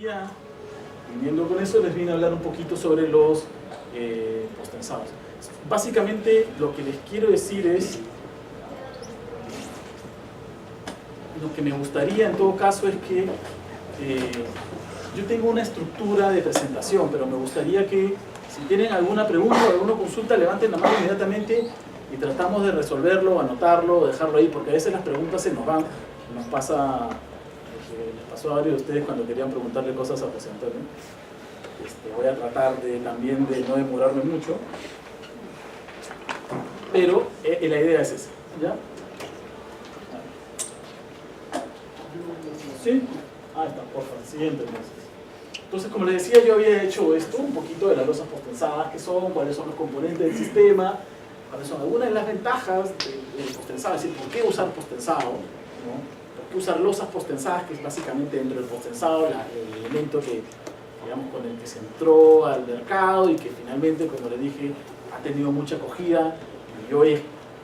ya, viniendo con eso, les vine a hablar un poquito sobre los postensados. Básicamente lo que les quiero decir es, lo que me gustaría en todo caso es que yo tengo una estructura de presentación, pero me gustaría que si tienen alguna pregunta o alguna consulta, levanten la mano inmediatamente y tratamos de resolverlo, anotarlo, dejarlo ahí, porque a veces las preguntas se nos van. Nos pasa, les pasó a varios de ustedes cuando querían preguntarle cosas a José Antonio. Voy a tratar también de no demorarme mucho, pero la idea es esa, ¿ya? ¿Sí? Ahí está, por favor, siguiente entonces. Entonces, como les decía, yo había hecho esto, un poquito de las losas postensadas, qué son, cuáles son los componentes del sistema, cuáles son algunas de las ventajas del postensado, es decir, por qué usar postensado, ¿no? Por qué usar losas postensadas, que es básicamente dentro del postensado el elemento que, digamos, con el que se entró al mercado y que finalmente, como les dije, ha tenido mucha acogida y hoy es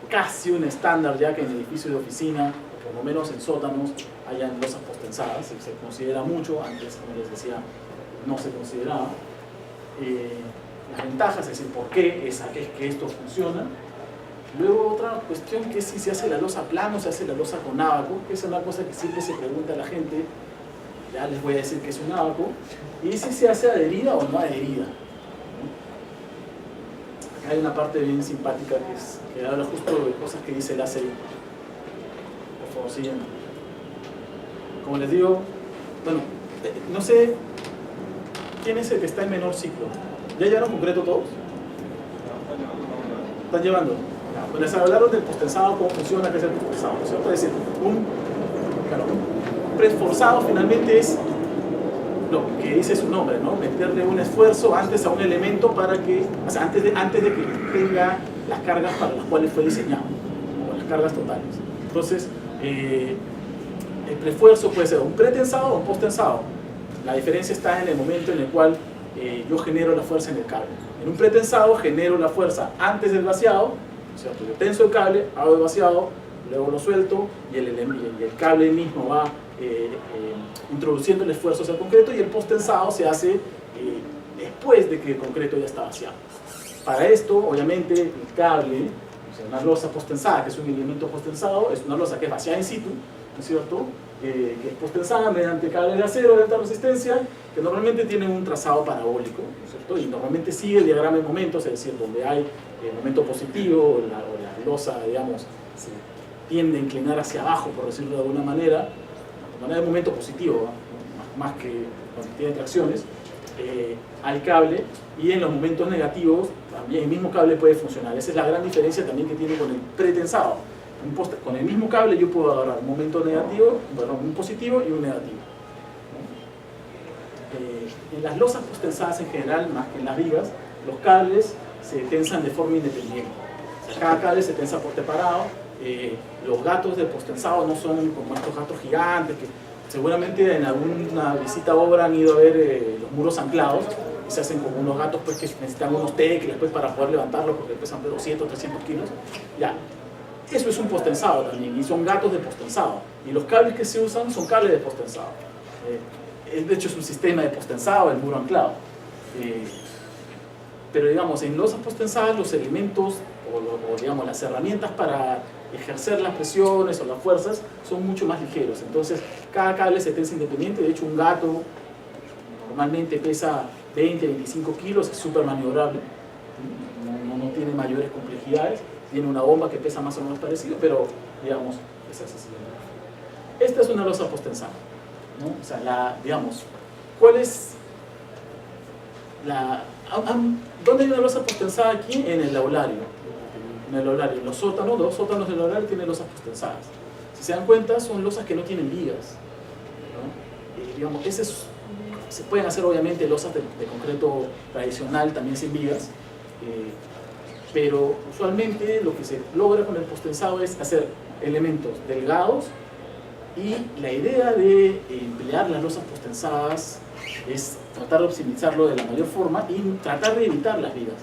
casi un estándar ya que en edificios de oficina, o por lo menos en sótanos, hayan losas postensadas. Se considera mucho, antes, como les decía, no se consideraba. Las ventajas, es decir, por qué es que esto funciona. Luego otra cuestión que es si se hace la losa plano o se hace la losa con ábaco, que es una cosa que siempre se pregunta a la gente. Ya les voy a decir que es un ábaco. Y si se hace adherida o no adherida. Acá hay una parte bien simpática que habla justo de cosas que dice el ACI. Por favor, siguiente. Como les digo, bueno, no sé quién es el que está en menor ciclo. ¿Ya llevaron concreto todos? ¿Están llevando? Bueno, les hablaron del postensado, cómo funciona, qué es el postensado. ¿No es cierto? Es decir, un preesforzado finalmente es lo que dice su nombre, ¿no? Meterle un esfuerzo antes a un elemento para que, o sea, antes de que tenga las cargas para las cuales fue diseñado, o las cargas totales. Entonces, el preesfuerzo puede ser un pretensado o un postensado. La diferencia está en el momento en el cual yo genero la fuerza en el cable. En un pretensado genero la fuerza antes del vaciado, ¿cierto? Yo tenso el cable, hago el vaciado, luego lo suelto y el cable mismo va introduciendo el esfuerzo hacia el concreto, y el posttensado se hace después de que el concreto ya está vaciado. Para esto, obviamente, el cable, o sea, una losa posttensada, que es un elemento posttensado, es una losa que es vaciada in situ, ¿no es cierto? Que es posttensada mediante cables de acero de alta resistencia, que normalmente tienen un trazado parabólico, ¿no es cierto? Y normalmente sigue el diagrama de momentos, es decir, donde hay el momento positivo, o la losa, digamos, se tiende a inclinar hacia abajo, por decirlo de alguna manera de momento positivo, ¿no? Más que cuando tiene tracciones, al cable, y en los momentos negativos también el mismo cable puede funcionar. Esa es la gran diferencia también que tiene con el pretensado. Con el mismo cable yo puedo agarrar un momento negativo, bueno, un positivo y un negativo, ¿no? En las losas posttensadas en general, más que en las vigas, los cables se tensan de forma independiente. O sea, cada cable se tensa por separado. Los gatos de posttensado no son como estos gatos gigantes que seguramente en alguna visita a obra han ido a ver los muros anclados, y se hacen como unos gatos pues, que necesitan unos teclas pues, para poder levantarlos porque pesan de 200 300 kilos. Ya, eso es un posttensado también, y son gatos de posttensado, y los cables que se usan son cables de posttensado. De hecho es un sistema de posttensado, el muro anclado. Pero digamos, en losas posttensadas los elementos o digamos las herramientas para ejercer las presiones o las fuerzas son mucho más ligeros. Entonces cada cable se tensa independiente. De hecho, un gato normalmente pesa 20-25 kilos, es súper maniobrable, no tiene mayores complejidades, tiene una bomba que pesa más o menos parecido, pero digamos es así. Esta es una losa posttensada, ¿no? O sea, digamos, ¿cuál es ¿dónde hay una losa posttensada aquí? En el aulario. En el aulario, en los sótanos, los sótanos del aulario tienen losas posttensadas. Si se dan cuenta, son losas que no tienen vigas, ¿no? Digamos, se pueden hacer obviamente losas de concreto tradicional, también sin vigas, pero usualmente lo que se logra con el posttensado es hacer elementos delgados, y la idea de emplear las losas posttensadas es tratar de optimizarlo de la mayor forma y tratar de evitar las vigas.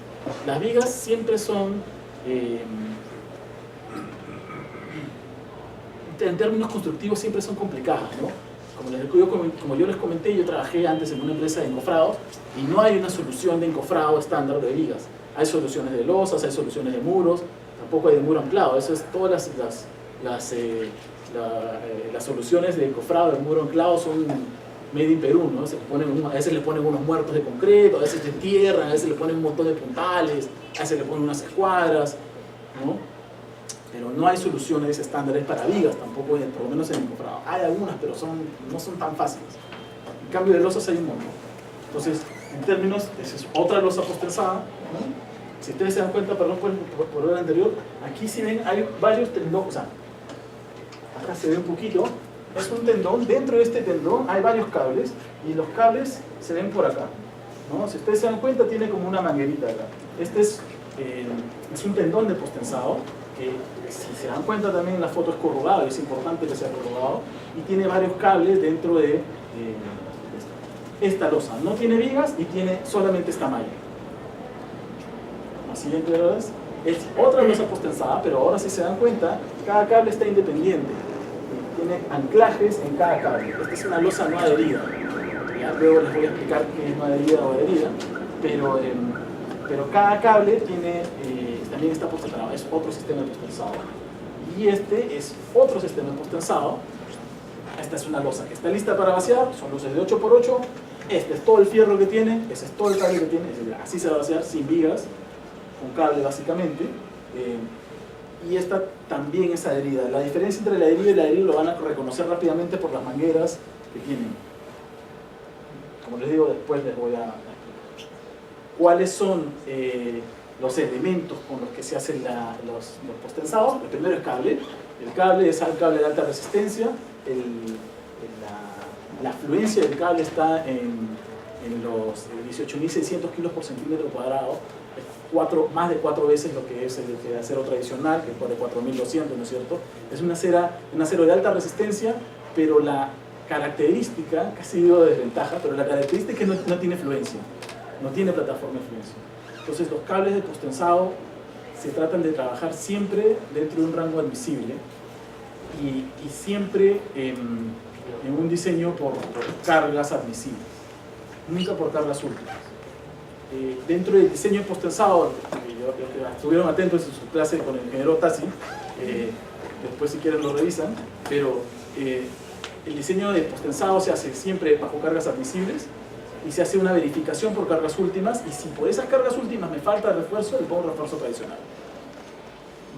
Las vigas siempre son en términos constructivos siempre son complicadas, ¿no? como yo les comenté, yo trabajé antes en una empresa de encofrados y no hay una solución de encofrado estándar de vigas. Hay soluciones de losas, hay soluciones de muros, tampoco hay de muro anclado. Eso es todas las soluciones de encofrado, de muro anclado son made in Perú, ¿no? A veces le ponen unos muertos de concreto, a veces de tierra, a veces le ponen un montón de puntales, a veces le ponen unas escuadras, ¿no? Pero no hay soluciones estándares para vigas, tampoco, por lo menos en encofrado. Hay algunas, pero no son tan fáciles. En cambio de losas hay un montón. Entonces, en términos, esa es otra losa postensada, ¿no? Si ustedes se dan cuenta, perdón por el anterior, aquí si ven hay varios tendones, o sea, acá se ve un poquito, es un tendón, dentro de este tendón hay varios cables y los cables se ven por acá, ¿no? Si ustedes se dan cuenta tiene como una manguerita acá. Este es un tendón de postensado que si se dan cuenta también en la foto es corrugado y es importante que sea corrugado y tiene varios cables dentro de esta losa. No tiene vigas y tiene solamente esta malla. La siguiente es otra losa postensada, pero ahora si se dan cuenta, cada cable está independiente. Tiene anclajes en cada cable. Esta es una losa no adherida. Ya luego les voy a explicar qué es no adherida o adherida, pero cada cable tiene, también está postensado. Es otro sistema postensado. Y este es otro sistema postensado. Esta es una losa que está lista para vaciar, son luces de 8×8. Este es todo el fierro que tiene, ese es todo el cable que tiene. Así se va a vaciar sin vigas, con cable básicamente. Y esta también es adherida. La diferencia entre el adherido y el adherido lo van a reconocer rápidamente por las mangueras que tienen. Como les digo, después les voy a explicar cuáles son los elementos con los que se hacen los postensados. El primero es cable. El cable es un cable de alta resistencia. La fluencia del cable está en los 18.600 kilos por centímetro cuadrado. Más de 4 veces lo que es el acero tradicional, que es de 4.200, ¿no es cierto? Es un acero de alta resistencia, pero la característica, que ha sido de desventaja, pero la característica es que no tiene fluencia, no tiene plataforma de fluencia. Entonces los cables de postensado se tratan de trabajar siempre dentro de un rango admisible y siempre en un diseño por cargas admisibles, nunca por cargas últimas. Dentro del diseño postensado, los que estuvieron atentos en su clase con el ingeniero Tassi, después si quieren lo revisan, pero el diseño de postensado se hace siempre bajo cargas admisibles y se hace una verificación por cargas últimas, y si por esas cargas últimas me falta refuerzo, le pongo refuerzo tradicional.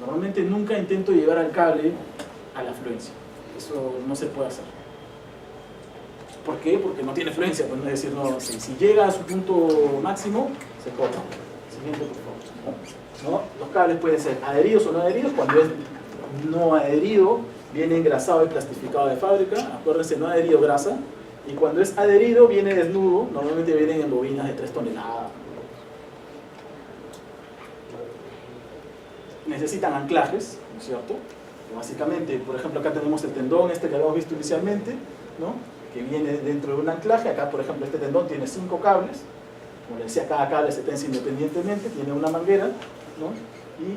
Normalmente nunca intento llevar al cable a la fluencia, eso no se puede hacer. ¿Por qué? Porque no tiene fluencia, pues, es decir, no, si llega a su punto máximo, se corta. Siguiente, por favor. ¿No? Los cables pueden ser adheridos o no adheridos. Cuando es no adherido, viene engrasado y plastificado de fábrica. Acuérdense, no adherido, grasa. Y cuando es adherido, viene desnudo. Normalmente vienen en bobinas de 3 toneladas. Necesitan anclajes, ¿no es cierto? Básicamente, por ejemplo, acá tenemos el tendón que habíamos visto inicialmente, ¿no? Que viene dentro de un anclaje. Acá, por ejemplo, este tendón tiene 5 cables. Como les decía, cada cable se tensa independientemente, tiene una manguera, ¿no? Y,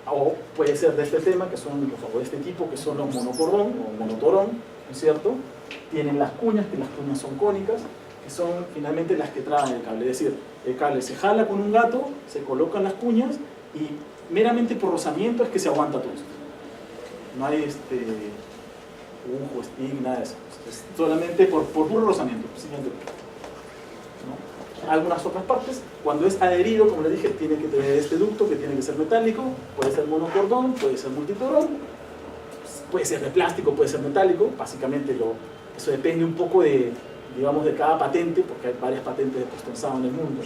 o puede ser de este tema, o de este tipo, que son los monocordón o monotorón, ¿no es cierto? Tienen las cuñas, que las cuñas son cónicas, que son finalmente las que traban el cable. Es decir, el cable se jala con un gato, se colocan las cuñas y meramente por rozamiento es que se aguanta todo esto. No hay stick, nada de eso. Es solamente por puro rozamiento. ¿No? Algunas otras partes, cuando es adherido, como les dije, tiene que tener este ducto que tiene que ser metálico, puede ser monocordón, puede ser multitorón, puede ser de plástico, puede ser metálico. Básicamente eso depende un poco de cada patente, porque hay varias patentes de postensado en el mundo.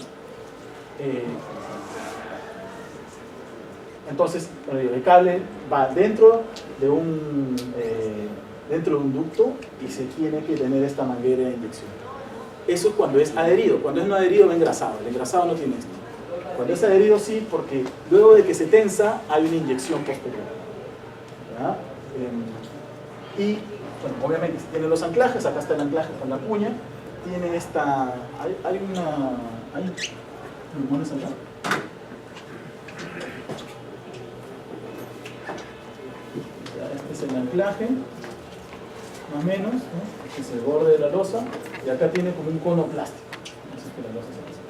Entonces, el cable va dentro de un ducto y se tiene que tener esta manguera de inyección. Eso es cuando es adherido. Cuando es no adherido va engrasado. El engrasado no tiene esto. Cuando es adherido sí, porque luego de que se tensa hay una inyección posterior. Y bueno, obviamente tiene los anclajes. Acá está el anclaje con la cuña. Tiene esta... Hay ¿limones acá? Este es el anclaje. más o menos, ¿no? Este es el borde de la losa, y acá tiene como un cono plástico. Así que la losa se pasa.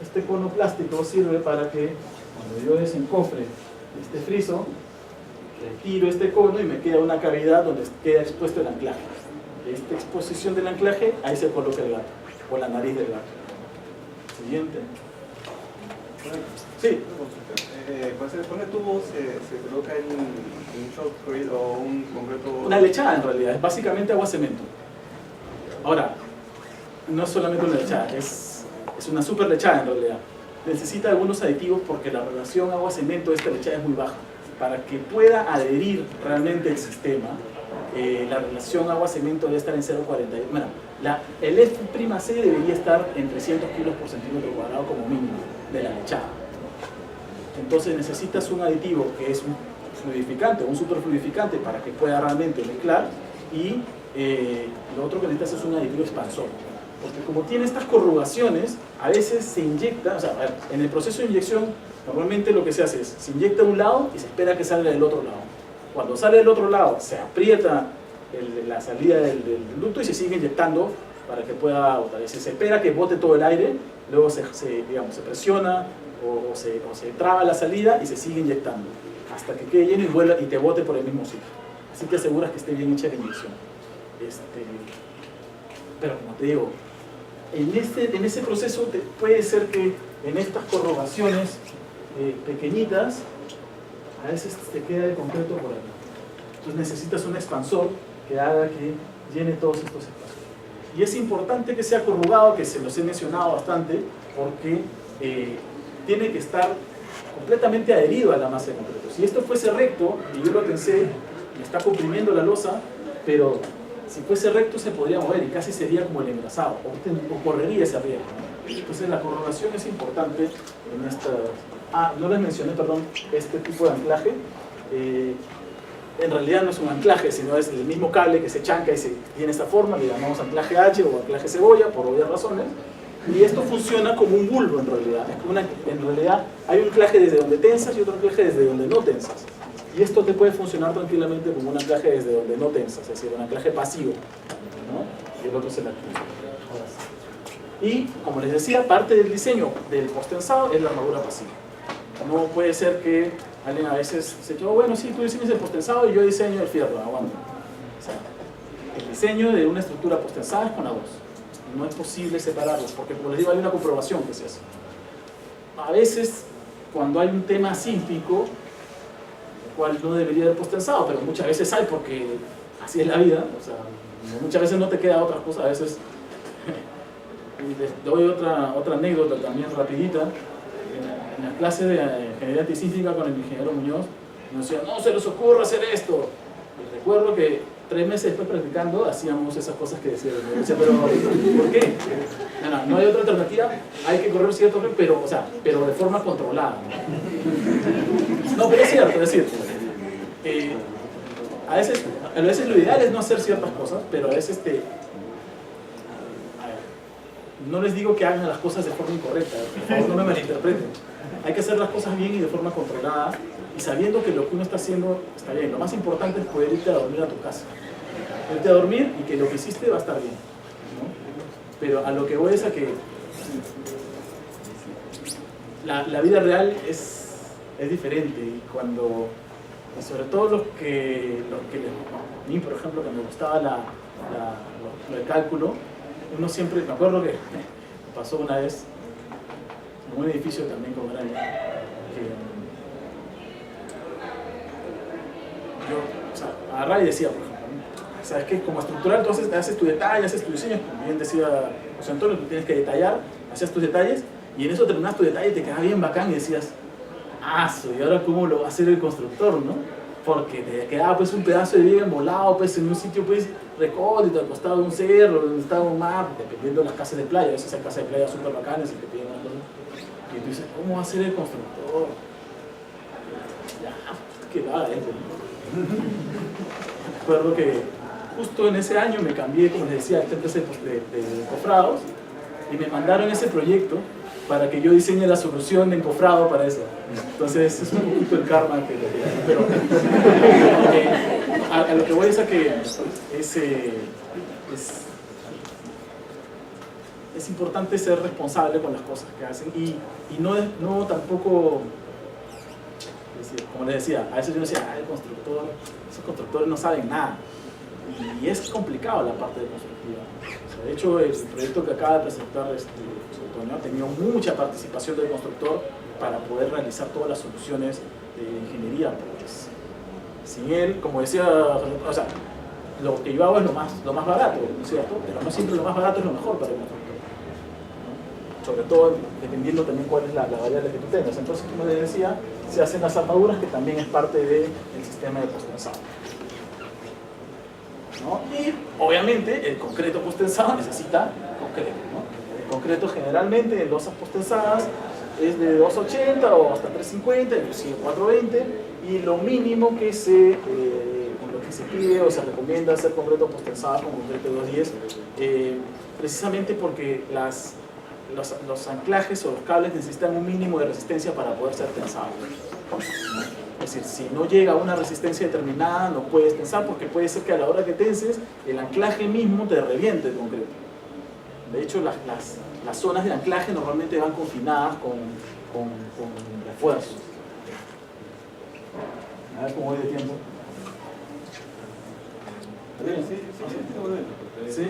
Este cono plástico sirve para que cuando yo desencofre este friso, retiro este cono y me queda una cavidad donde queda expuesto el anclaje. Esta exposición del anclaje, ahí se coloca el gato, o la nariz del gato. Siguiente. Sí. Cuando se pone tubo, se coloca en un shotcrete o un concreto. Una lechada en realidad, es básicamente agua cemento. Ahora, no es solamente una lechada, es una super lechada en realidad. Necesita algunos aditivos porque la relación agua-cemento de esta lechada es muy baja. Para que pueda adherir realmente el sistema, la relación agua-cemento debe estar en 0,40. Bueno, el F'(C) debería estar en 300 kilos por centímetro cuadrado como mínimo de la lechada. Entonces necesitas un aditivo que es un fluidificante, un superfluidificante para que pueda realmente mezclar, y lo otro que necesitas es un aditivo expansor. Porque como tiene estas corrugaciones, a veces se inyecta, o sea, en el proceso de inyección, normalmente lo que se hace es, se inyecta de un lado y se espera que salga del otro lado. Cuando sale del otro lado, se aprieta la salida del ducto y se sigue inyectando para que pueda botar. Se espera que bote todo el aire, luego se presiona o se traba la salida y se sigue inyectando hasta que quede lleno y vuelva y te bote por el mismo sitio. Así te aseguras que esté bien hecha la inyección. Pero como te digo, en ese proceso puede ser que en estas corrugaciones pequeñitas a veces te queda el concreto por aquí. Entonces necesitas un expansor que haga que llene todos estos espacios. Y es importante que sea corrugado, que se los he mencionado bastante, porque tiene que estar completamente adherido a la masa de concreto. Si esto fuese recto, y yo lo tensé, me está comprimiendo la losa, pero si fuese recto se podría mover y casi sería como el engrasado, o correría ese riesgo. Entonces la corrugación es importante en estas... no les mencioné, perdón, este tipo de anclaje. En realidad no es un anclaje, sino es el mismo cable que se chanca y tiene esta forma, le llamamos anclaje H o anclaje cebolla, por obvias razones. Y esto funciona como un bulbo en realidad. En realidad hay un anclaje desde donde tensas y otro anclaje desde donde no tensas. Y esto te puede funcionar tranquilamente como un anclaje desde donde no tensas, es decir, un anclaje pasivo, ¿no? Y el otro es el activo. Y, como les decía, parte del diseño del posttensado es la armadura pasiva. No puede ser que alguien a veces se diga, bueno, sí, tú diseñas el posttensado y yo diseño el fierro, aguanta. O sea, el diseño de una estructura posttensada es con la dos. No es posible separarlos, porque como les digo, hay una comprobación que se hace. A veces, cuando hay un tema sísmico, el cual no debería haber posttensado, pero muchas veces hay, porque así es la vida. O sea, muchas veces no te queda otra cosa, a veces... Y les doy otra anécdota también rapidita. En la clase de ingeniería antisísmica con el ingeniero Muñoz, nos decía, no se les ocurra hacer esto. Y recuerdo que 3 meses después practicando hacíamos esas cosas que decía. Decía, pero ¿por qué? No hay otra alternativa, hay que correr cierto riesgo, pero de forma controlada. No, pero es cierto, es decir, a veces lo ideal es no hacer ciertas cosas, pero a veces no les digo que hagan las cosas de forma incorrecta, por favor no me malinterpreten. Hay que hacer las cosas bien y de forma controlada y sabiendo que lo que uno está haciendo está bien. Lo más importante es poder irte a dormir a tu casa. Irte a dormir y que lo que hiciste va a estar bien, ¿no? Pero a lo que voy es a que la vida real es diferente y sobre todo los que a mí, por ejemplo, que me gustaba lo de cálculo, uno siempre, me acuerdo que pasó una vez en un edificio también con Granja, que yo agarraba y decía, por ejemplo, ¿sabes qué? Como estructural, entonces haces tu detalle, haces tu diseño, como bien decía José Antonio, tú tienes que detallar, hacías tus detalles, y en eso terminabas tu detalle y te quedaba bien bacán y decías, ¿y ahora cómo lo va a hacer el constructor, no? Porque te quedaba pues un pedazo de viga envolado pues en un sitio pues recóndito, al costado de un cerro, donde estaba un mar, dependiendo de las casas de playa. A veces hay casas de playa súper bacanas y te piden una cosa. Y tú dices, ¿cómo va a ser el constructor? Ya, qué va, Recuerdo que justo en ese año me cambié, como les decía, a esta empresa de encofrados y me mandaron ese proyecto para que yo diseñe la solución de encofrado para eso. Entonces es un poquito el karma que pero a lo que voy es a que es importante ser responsable con las cosas que hacen y no tampoco, es decir, como les decía, a veces yo decía, esos constructores no saben nada. Y es complicado la parte de constructiva. O sea, de hecho, el proyecto que acaba de presentar Antonio ha tenido mucha participación del constructor para poder realizar todas las soluciones de ingeniería. Pues, sin él, como decía, o sea, lo que yo hago es lo más barato, ¿no es cierto? Pero no siempre lo más barato es lo mejor para el constructor, ¿no? Sobre todo dependiendo también cuál es la variable que tú tengas. Entonces, como les decía, se hacen las armaduras, que también es parte del sistema de posttensado, ¿no? Y obviamente el concreto posttensado necesita concreto, ¿no? El concreto generalmente en losas posttensadas es de 280 o hasta 350, inclusive 420, y lo mínimo que lo que se pide o se recomienda hacer concreto posttensado con concreto 210, precisamente porque los anclajes o los cables necesitan un mínimo de resistencia para poder ser tensados. Es decir, si no llega a una resistencia determinada, no puedes tensar, porque puede ser que a la hora que tenses, el anclaje mismo te reviente el concreto. De hecho, las zonas de anclaje normalmente van confinadas con refuerzos. A ver cómo voy de tiempo. ¿Sí?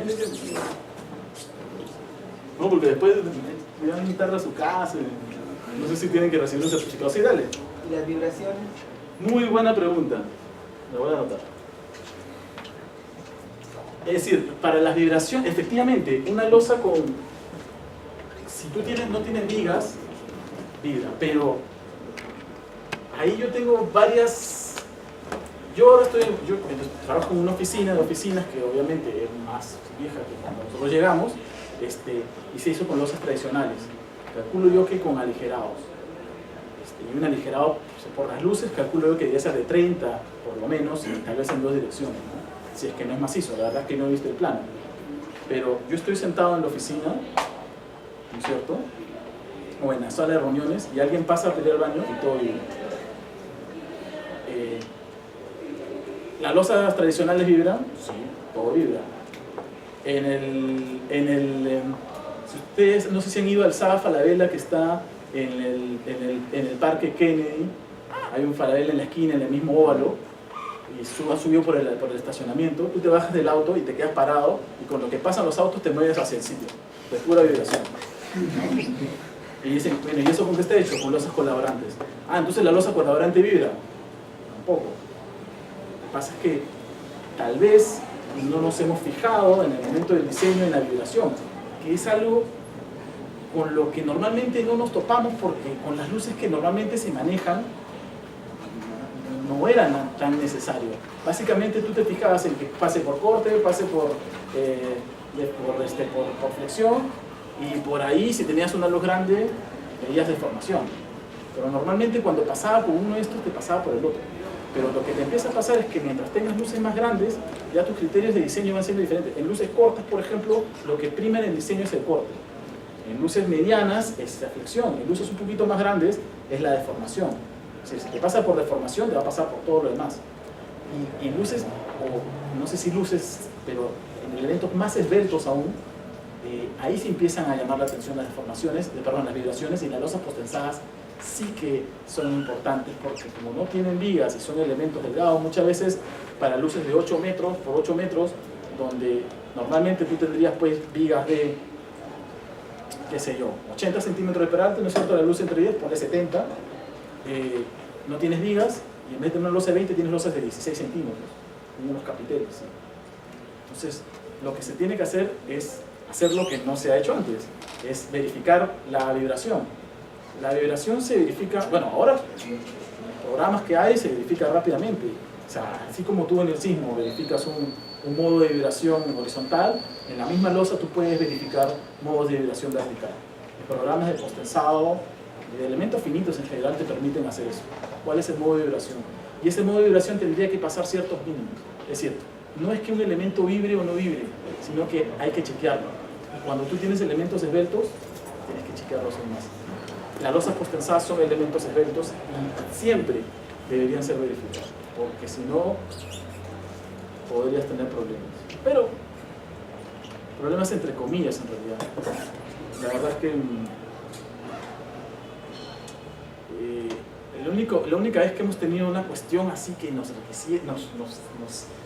No, porque después le van a invitar a su casa. No sé si tienen que recibir un certificado. Sí, dale. ¿Y las vibraciones? Muy buena pregunta. La voy a anotar. Es decir, para las vibraciones, efectivamente, una losa si tú no tienes vigas, vibra. Pero ahí yo tengo varias. Yo trabajo en una oficina de oficinas que obviamente es más vieja que cuando nosotros llegamos, y se hizo con losas tradicionales. Calculo yo que con aligerados. Y un aligerado, por las luces, calculo yo que debe ser de 30 por lo menos, y tal vez en 2 direcciones, ¿no? Si es que no es macizo, la verdad es que no he visto el plano. Pero yo estoy sentado en la oficina, ¿no es cierto? O en la sala de reuniones, y alguien pasa a pedir al baño y todo vibra. ¿Las losas tradicionales vibran? Sí, todo vibra. Si ustedes, no sé si han ido al Saba Falabella, que está en el Parque Kennedy, hay un Falabella en la esquina, en el mismo óvalo, y subió por el estacionamiento. Tú te bajas del auto y te quedas parado, y con lo que pasan los autos te mueves hacia el sitio, de pura vibración. Y dicen, bueno, ¿y eso con qué está hecho? Con losas colaborantes. Ah, entonces la losa colaborante vibra. Tampoco. Lo que pasa es que tal vez no nos hemos fijado en el momento del diseño en la vibración, que es algo con lo que normalmente no nos topamos, porque con las luces que normalmente se manejan no era tan necesario. Básicamente tú te fijabas en que pase por corte, pase por flexión, y por ahí, si tenías una luz grande, veías deformación. Pero normalmente cuando pasaba por uno de estos, te pasaba por el otro. Pero lo que te empieza a pasar es que mientras tengas luces más grandes, ya tus criterios de diseño van siendo diferentes. En luces cortas, por ejemplo, lo que prima en el diseño es el corte. En luces medianas es la flexión. En luces un poquito más grandes es la deformación. O sea, si te pasa por deformación, te va a pasar por todo lo demás. Y en luces, o no sé si luces, pero en elementos más esbeltos aún, ahí se empiezan a llamar la atención las deformaciones, las vibraciones, y las losas posttensadas sí que son importantes, porque como no tienen vigas y son elementos delgados, muchas veces para luces de 8 metros por 8 metros, donde normalmente tú tendrías pues vigas de, qué sé yo, 80 centímetros de peralte, ¿no es cierto? La luz entre 10, ponle 70, no tienes vigas, y en vez de una losa de 20 tienes losas de 16 centímetros, y unos capiteles, ¿sí? Entonces, lo que se tiene que hacer es hacer lo que no se ha hecho antes, es verificar la vibración. La vibración se verifica, bueno, ahora en los programas que hay se verifica rápidamente. O sea, así como tú en el sismo verificas un modo de vibración horizontal, en la misma losa tú puedes verificar modos de vibración vertical. Los programas de posttensado y de elementos finitos en general te permiten hacer eso. ¿Cuál es el modo de vibración? Y ese modo de vibración tendría que pasar ciertos mínimos. Es decir, no es que un elemento vibre o no vibre, sino que hay que chequearlo. Y cuando tú tienes elementos esbeltos, tienes que chequearlos aún más. Las losas posttensadas son elementos esbeltos y siempre deberían ser verificados, porque si no, podrías tener problemas. Pero, problemas entre comillas en realidad. La verdad es que la única vez que hemos tenido una cuestión así que nos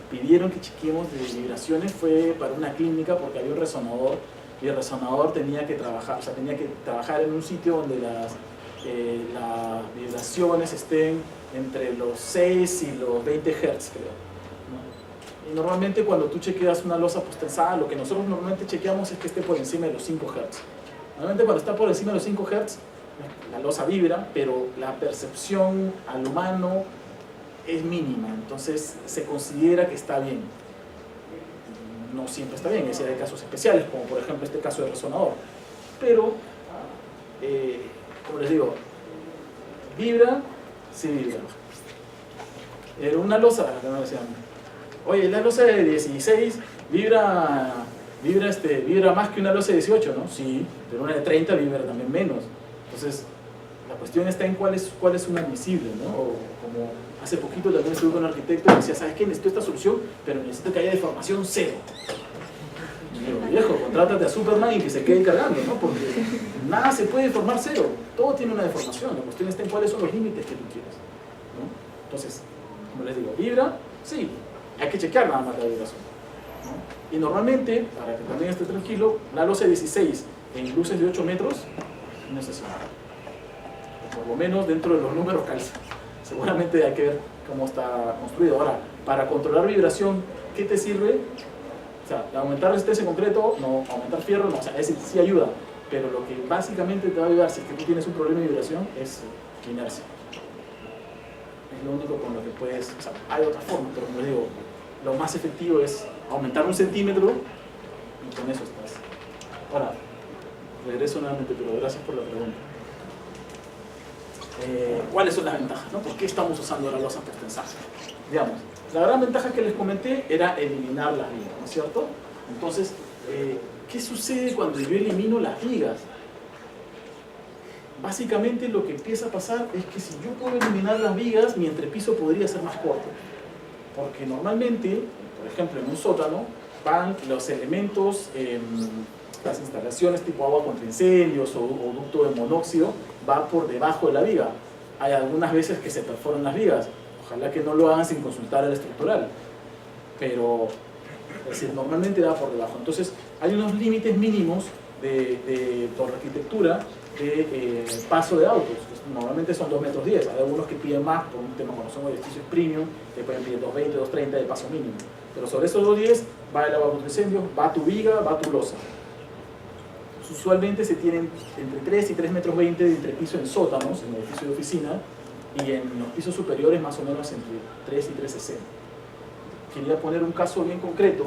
pidieron que chequeemos de vibraciones fue para una clínica porque había un resonador y el resonador tenía que trabajar en un sitio donde las vibraciones estén entre los 6 y los 20 Hz, creo, ¿no? Y normalmente cuando tú chequeas una losa posttensada, lo que nosotros normalmente chequeamos es que esté por encima de los 5 Hz. Normalmente cuando está por encima de los 5 Hz, la losa vibra, pero la percepción al humano es mínima, entonces se considera que está bien. No siempre está bien, hay casos especiales, como por ejemplo este caso del resonador. Pero, como les digo, vibra, sí vibra. Era una losa, no decían, oye, la losa de 16 vibra más que una losa de 18, ¿no? Sí, pero una de 30 vibra también menos. Entonces, la cuestión está en cuál es un admisible, ¿no? O como hace poquito también estuve con un arquitecto y decía, ¿sabes qué? Necesito esta solución, pero necesito que haya deformación cero. Y digo, viejo, contrátate a Superman y que se quede cargando, ¿no? Porque nada se puede deformar cero, todo tiene una deformación. La cuestión está en cuáles son los límites que tú quieres, ¿no? Entonces, como les digo, ¿vibra? Sí, hay que chequear nada más la vibración, ¿no? Y normalmente, para que también esté tranquilo, la losa de 16 en luces de 8 metros no es así. Por lo menos dentro de los números calza. Seguramente hay que ver cómo está construido. Ahora, para controlar vibración, ¿qué te sirve? O sea, aumentar resistencia en concreto, no, aumentar fierro, no, o sea, es decir, sí ayuda, pero lo que básicamente te va a ayudar si es que tú tienes un problema de vibración es inercia. Es lo único con lo que puedes, o sea, hay otras formas, pero como les digo, lo más efectivo es aumentar 1 centímetro y con eso estás. Ahora, regreso nuevamente, pero gracias por la pregunta. ¿Cuáles son las ventajas, ¿no? ¿Por qué estamos usando la losa posttensada? Digamos, la gran ventaja que les comenté era eliminar las vigas, ¿no es cierto? Entonces, ¿qué sucede cuando yo elimino las vigas? Básicamente lo que empieza a pasar es que si yo puedo eliminar las vigas, mi entrepiso podría ser más corto. Porque normalmente, por ejemplo, en un sótano, van los elementos, las instalaciones tipo agua contra incendios o ducto de monóxido, va por debajo de la viga. Hay algunas veces que se perforan las vigas. Ojalá que no lo hagan sin consultar al estructural. Pero, es decir, normalmente va por debajo. Entonces, hay unos límites mínimos por arquitectura de paso de autos. Normalmente son 2,10 metros. Hay algunos que piden más, por un tema como son edificios premium, que pueden pedir 2,20, 2,30 de paso mínimo. Pero sobre esos 2,10 va el agua contra incendios, va tu viga, va tu losa. Usualmente se tienen entre 3 y 3,20 metros de entrepiso en sótanos, en edificios de oficina, y en los pisos superiores más o menos entre 3 y 3,60. Quería poner un caso bien concreto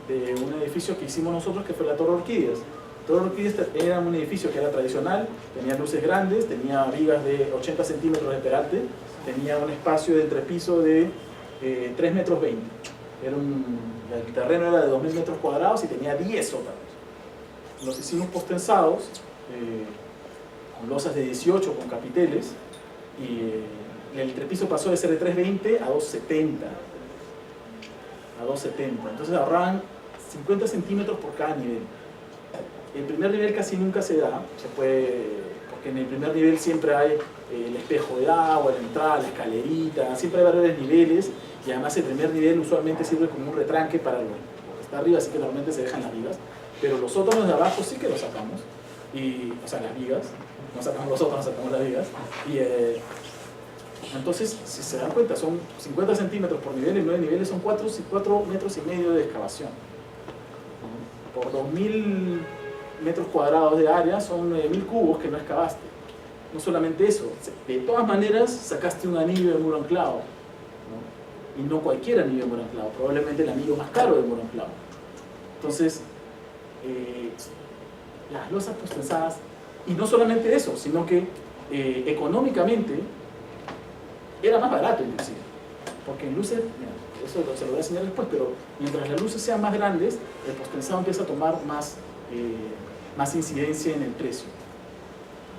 de un edificio que hicimos nosotros, que fue la Torre Orquídeas. La Torre Orquídeas era un edificio que era tradicional, tenía luces grandes, tenía vigas de 80 centímetros de peralte, tenía un espacio de entrepiso de 3,20 metros. El terreno era de 2.000 metros cuadrados y tenía 10 sótanos. Los hicimos posttensados, con losas de 18, con capiteles, y el entrepiso pasó de ser de 3,20 a 2,70. Entonces ahorraban 50 centímetros por cada nivel. El primer nivel casi nunca se da, porque en el primer nivel siempre hay el espejo de agua, la entrada, la escalerita, siempre hay varios niveles, y además el primer nivel usualmente sirve como un retranque para lo que está arriba, así que normalmente se dejan las vigas, pero los sótanos de abajo sí que los sacamos, o sea, las vigas, no sacamos los sótanos, sacamos las vigas, y entonces, si se dan cuenta, son 50 centímetros por nivel, y 9 niveles son 4,5 metros de excavación. Por 2.000 metros cuadrados de área son 9.000 cubos que no excavaste. No solamente eso, de todas maneras sacaste un anillo de muro anclado, ¿no? Y no cualquier anillo de muro anclado, probablemente el anillo más caro de muro anclado. Entonces, las losas posttensadas, y no solamente eso, sino que económicamente era más barato inclusive, porque en luces, mira, eso se lo voy a enseñar después, pero mientras las luces sean más grandes, el posttensado empieza a tomar más incidencia en el precio.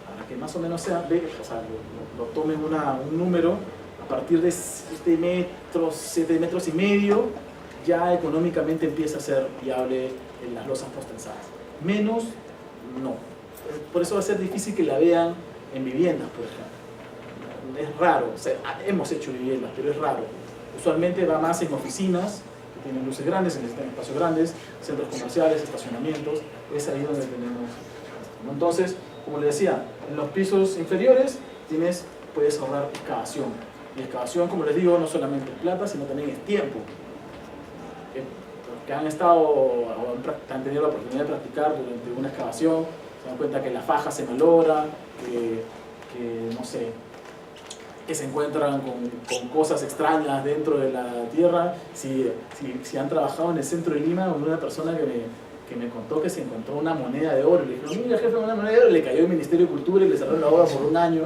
Para que más o menos sea, lo tomen un número, a partir de 7 metros y medio, ya económicamente empieza a ser viable en las losas postensadas. Menos, no. Por eso va a ser difícil que la vean en viviendas, por ejemplo. Es raro, o sea, hemos hecho viviendas, pero es raro. Usualmente va más en oficinas, que tienen luces grandes, necesitan espacios grandes, centros comerciales, estacionamientos, es ahí donde tenemos esto, ¿no? Entonces, como les decía, en los pisos inferiores puedes ahorrar excavación. Y excavación, como les digo, no solamente es plata, sino también es tiempo. Los que han estado o han tenido la oportunidad de practicar durante una excavación, se dan cuenta que la faja se malogra, que no sé, que se encuentran con cosas extrañas dentro de la tierra. Si han trabajado en el centro de Lima, una persona que me contó que se encontró una moneda de oro. Le dijeron, mira jefe, una moneda de oro, le cayó el Ministerio de Cultura y le cerraron la obra por un año,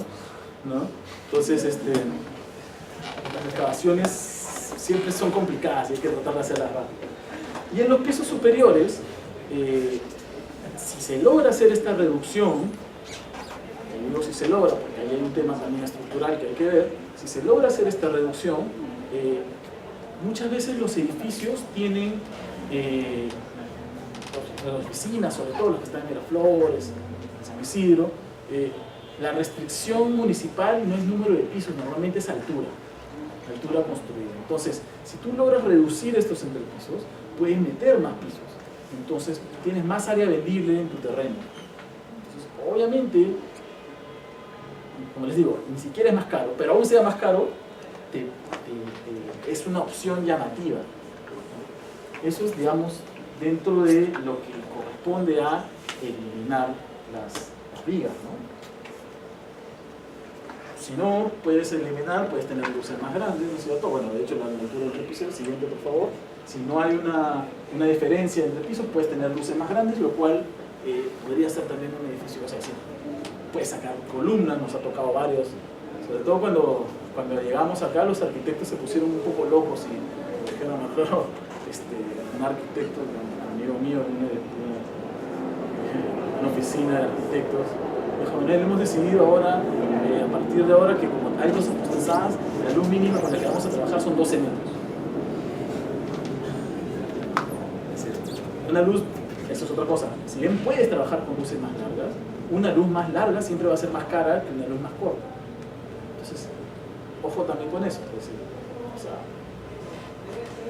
¿no? Entonces, las excavaciones siempre son complicadas y hay que tratar de hacerlas rápido. Y en los pisos superiores, si se logra hacer esta reducción, digo si se logra, porque ahí hay un tema también estructural que hay que ver, si se logra hacer esta reducción, muchas veces los edificios tienen, las oficinas, sobre todo los que están en Miraflores, en San Isidro, la restricción municipal no es número de pisos, normalmente es altura construida. Entonces, si tú logras reducir estos entrepisos, puedes meter más pisos. Entonces, tienes más área vendible en tu terreno. Entonces, obviamente, como les digo, ni siquiera es más caro, pero aún sea más caro, es una opción llamativa. Eso es, digamos, dentro de lo que corresponde a eliminar las vigas, ¿no? Si no, puedes tener luces más grandes, ¿no es cierto? Bueno, de hecho, la altura del piso, el siguiente, por favor. Si no hay una diferencia entre pisos, puedes tener luces más grandes, lo cual podría ser también un edificio, o sea, sí, puedes sacar columnas, nos ha tocado varios. Sobre todo cuando llegamos acá, los arquitectos se pusieron un poco locos y dijeron, mejor, un arquitecto, un amigo mío, una oficina de arquitectos, dijo, hemos decidido ahora, a partir de ahora, que como hay losas postensadas, la luz mínima con la que vamos a trabajar son 12 metros. Una luz, eso es otra cosa, si bien puedes trabajar con luces más largas, una luz más larga siempre va a ser más cara que una luz más corta. Entonces, ojo también con eso, es decir, o sea,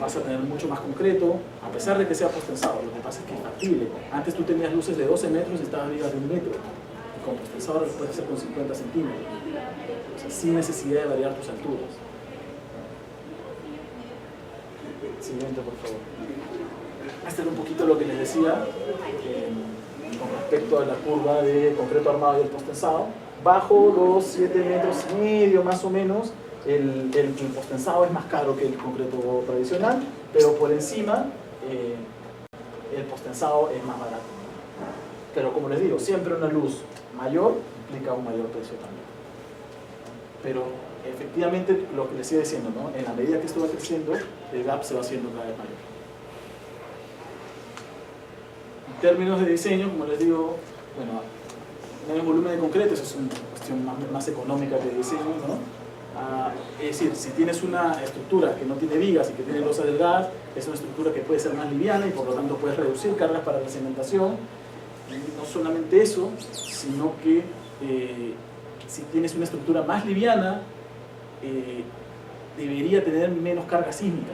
vas a tener mucho más concreto, a pesar de que sea postensado. Lo que pasa es que es factible. Antes tú tenías luces de 12 metros y estabas vigas de 1 metro. Y con postensado lo puedes hacer con 50 centímetros. O sea, sin necesidad de variar tus alturas. Siguiente, por favor. Este era un poquito lo que les decía con respecto a la curva de concreto armado y el postensado. Bajo los 7 metros y medio más o menos, el postensado es más caro que el concreto tradicional, pero por encima el postensado es más barato. Pero como les digo, siempre una luz mayor implica un mayor precio también. Pero efectivamente, lo que les sigue diciendo, ¿no? En la medida que esto va creciendo, el gap se va haciendo cada vez mayor. En términos de diseño, como les digo, bueno, en el volumen de concreto, eso es una cuestión más económica que de diseño, ¿no? Es decir, si tienes una estructura que no tiene vigas y que tiene losas delgadas, es una estructura que puede ser más liviana y por lo tanto puedes reducir cargas para la cementación. Y no solamente eso, sino que si tienes una estructura más liviana, debería tener menos carga sísmica.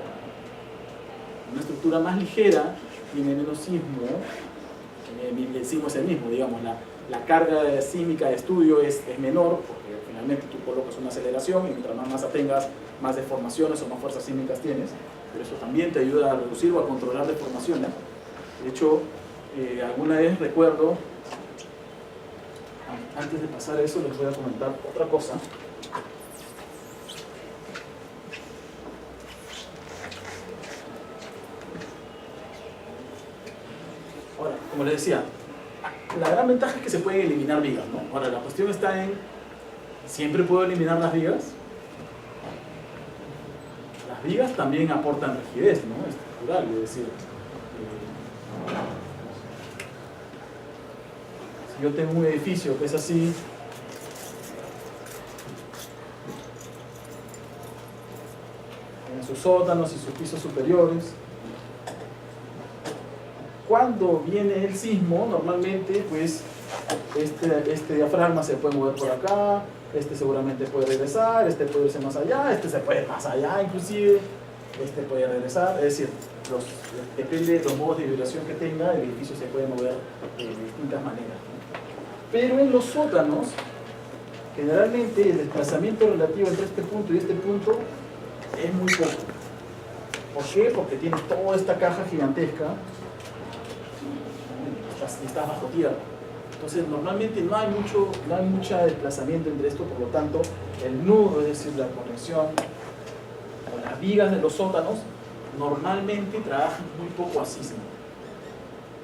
Una estructura más ligera tiene menos sismo, el sismo es el mismo, digamos, la carga sísmica de estudio es menor, porque finalmente tú colocas una aceleración y mientras más masa tengas, más deformaciones o más fuerzas sísmicas tienes, pero eso también te ayuda a reducir o a controlar deformaciones. De hecho, alguna vez recuerdo, antes de pasar a eso les voy a comentar otra cosa. Ahora, como les decía, la gran ventaja es que se pueden eliminar vigas, ¿no? Ahora, la cuestión está en, ¿siempre puedo eliminar las vigas? Las vigas también aportan rigidez, ¿no? Estructural, es decir, si yo tengo un edificio que es así, sótanos y sus pisos superiores. Cuando viene el sismo, normalmente pues este diafragma se puede mover por acá, este seguramente puede regresar, este puede irse más allá, este se puede ir más allá inclusive, este puede regresar, es decir, depende de los modos de vibración que tenga, el edificio se puede mover de distintas maneras. Pero en los sótanos, generalmente el desplazamiento relativo entre este punto y este punto es muy poco. ¿Por qué? Porque tienes toda esta caja gigantesca y estás bajo tierra. Entonces normalmente no hay mucho desplazamiento entre esto, por lo tanto el nudo, es decir, la conexión o las vigas de los sótanos normalmente trabajan muy poco a sismo.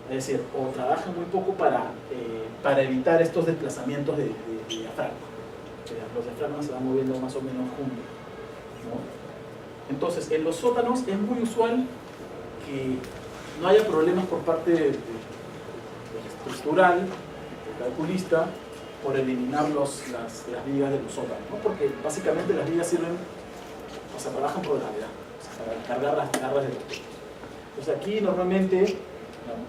Es decir, o trabajan muy poco para evitar estos desplazamientos de diafragma. Los diafragmas se van moviendo más o menos juntos, ¿no? Entonces, en los sótanos es muy usual que no haya problemas por parte del estructural, del calculista, por eliminar las vigas de los sótanos, ¿no? Porque básicamente las vigas sirven, o sea, trabajan por gravedad, o sea, para cargar las cargas de los techos. Entonces aquí normalmente,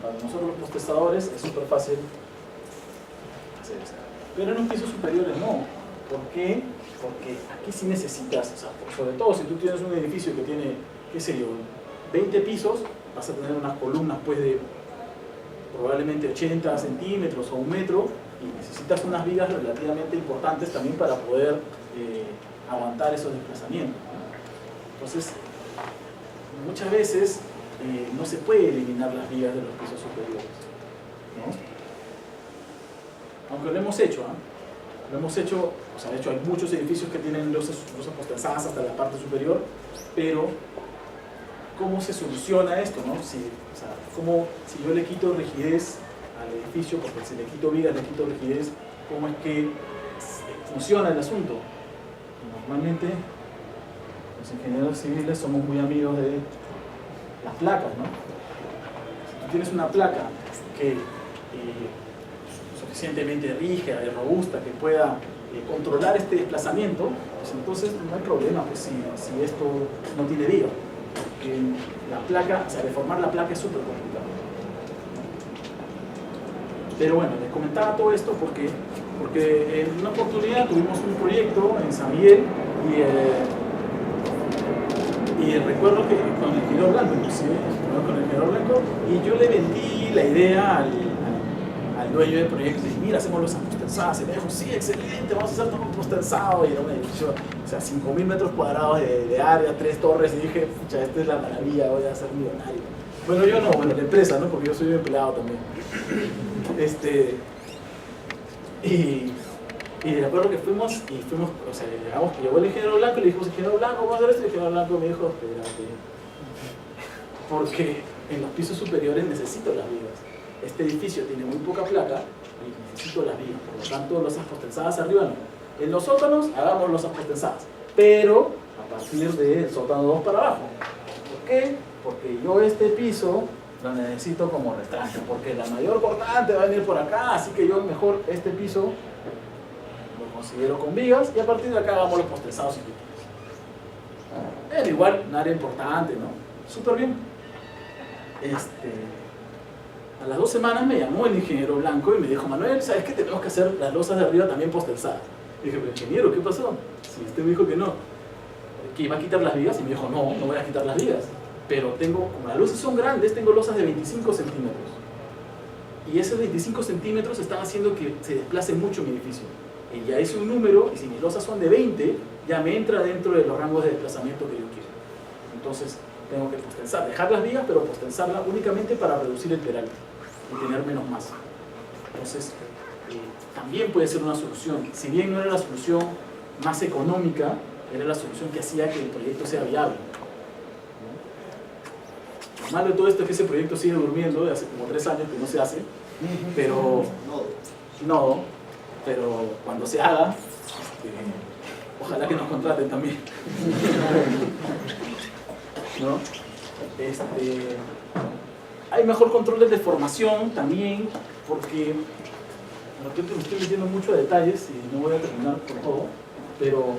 para nosotros los procesadores, es súper fácil hacer esto. Pero en los pisos superiores no. ¿Por qué? Porque aquí sí necesitas, o sea, sobre todo si tú tienes un edificio que tiene, qué sé yo, 20 pisos, vas a tener unas columnas pues de probablemente 80 centímetros o 1 metro, y necesitas unas vigas relativamente importantes también para poder aguantar esos desplazamientos, ¿no? Entonces, muchas veces no se puede eliminar las vigas de los pisos superiores, ¿no? Aunque lo hemos hecho, ¿eh? Lo hemos hecho, o sea, de hecho hay muchos edificios que tienen losas postensadas hasta la parte superior, pero ¿cómo se soluciona esto, no? Si yo le quito rigidez al edificio, porque si le quito vigas, le quito rigidez, ¿cómo es que funciona el asunto? Normalmente los ingenieros civiles somos muy amigos de las placas, ¿no? Si tú tienes una placa que suficientemente rígida y robusta que pueda controlar este desplazamiento, pues entonces no hay problema pues, si esto no tiene viga. Porque la placa, o sea, deformar la placa es súper complicado. Pero bueno, les comentaba todo esto porque en una oportunidad tuvimos un proyecto en San Miguel y recuerdo que con el ingeniero Blanco, inclusive, con el ingeniero Blanco, y yo le vendí la idea al dueño del proyecto, y dije, mira, hacemos losas postensadas, y me dijo, sí, excelente, vamos a hacer todo un postensado, y era un edificio, o sea, 5.000 metros cuadrados de área, 3 torres, y dije, pucha, esta es la maravilla, voy a ser millonario. Bueno, yo no, bueno, la empresa, ¿no? Porque yo soy un empleado también. Y de acuerdo que fuimos, o sea, llegamos, que llegó el ingeniero Blanco, y le dijimos, ingeniero Blanco, vamos a hacer esto, y el ingeniero Blanco me dijo, espérate, porque en los pisos superiores necesito las vigas. Este edificio tiene muy poca placa y necesito las vigas, por lo tanto losas postensadas arriba no. En los sótanos hagamos losas postensadas, pero a partir del sótano 2 para abajo. ¿Por qué? Porque yo este piso lo necesito como retrato, porque la mayor cortante va a venir por acá, así que yo mejor este piso lo considero con vigas y a partir de acá hagamos los postensados y títulos. Pero igual, un área importante, ¿no? Súper bien. A las 2 semanas me llamó el ingeniero Blanco y me dijo, Manuel, ¿sabes qué? Tenemos que hacer las losas de arriba también postensadas. Y dije, pero ingeniero, ¿qué pasó? Si usted me dijo que no, que iba a quitar las vigas, y me dijo, no voy a quitar las vigas. Pero como las losas son grandes, tengo losas de 25 centímetros. Y esos 25 centímetros están haciendo que se desplace mucho mi edificio. Y ya hice un número, y si mis losas son de 20, ya me entra dentro de los rangos de desplazamiento que yo quiero. Entonces, tengo que postensar, dejar las vigas, pero postensarla únicamente para reducir el peralte y tener menos masa. Entonces, también puede ser una solución. Si bien no era la solución más económica, era la solución que hacía que el proyecto sea viable. Lo malo de todo esto es que ese proyecto sigue durmiendo de hace como 3 años que no se hace, pero pero cuando se haga, ojalá que nos contraten también. ¿No? Hay mejor control de deformación también, porque de repente me estoy metiendo mucho a detalles y no voy a terminar por todo, pero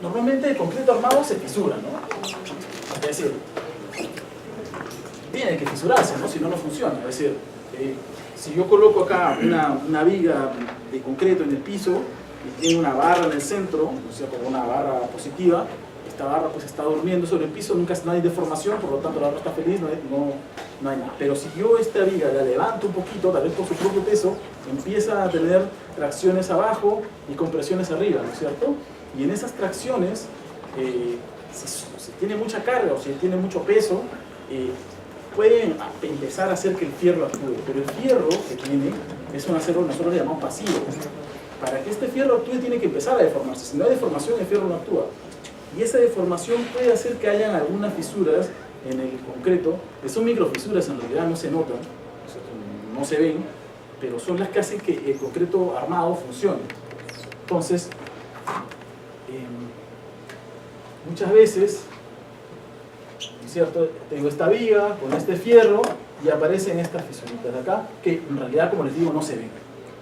normalmente el concreto armado se fisura, ¿no? Es decir, tiene que fisurarse, ¿no? Si no, no funciona. Es decir, si yo coloco acá una viga de concreto en el piso y tiene una barra en el centro, o sea, como una barra positiva, esta barra pues está durmiendo sobre el piso, no hay deformación, por lo tanto la barra está feliz, no hay nada. Pero si yo esta viga la levanto un poquito, tal vez por su propio peso, empieza a tener tracciones abajo y compresiones arriba, ¿no es cierto? Y en esas tracciones, si tiene mucha carga o si tiene mucho peso, pueden empezar a hacer que el fierro actúe. Pero el fierro que tiene es un acero, nosotros le llamamos pasivo. Para que este fierro actúe tiene que empezar a deformarse. Si no hay deformación, el fierro no actúa. Y esa deformación puede hacer que hayan algunas fisuras en el concreto, que son microfisuras, en realidad no se notan, no se ven, pero son las que hacen que el concreto armado funcione. Entonces, muchas veces, ¿cierto? Tengo esta viga con este fierro y aparecen estas fisuritas de acá, que en realidad, como les digo, no se ven,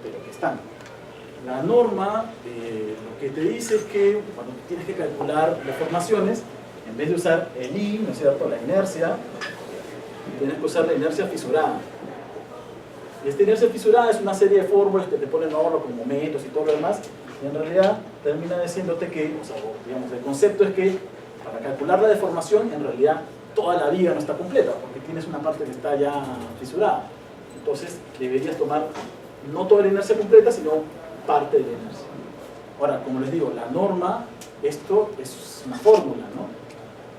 pero que están. La norma lo que te dice es que cuando tienes que calcular deformaciones, en vez de usar el I, ¿no es cierto?, la inercia, tienes que usar la inercia fisurada. Y esta inercia fisurada es una serie de fórmulas que te ponen ahora con momentos y todo lo demás, y en realidad termina diciéndote que, o sea, digamos, el concepto es que para calcular la deformación, en realidad toda la viga no está completa, porque tienes una parte que está ya fisurada. Entonces deberías tomar no toda la inercia completa, sino parte de la inercia. Ahora, como les digo, la norma, esto es una fórmula, ¿no?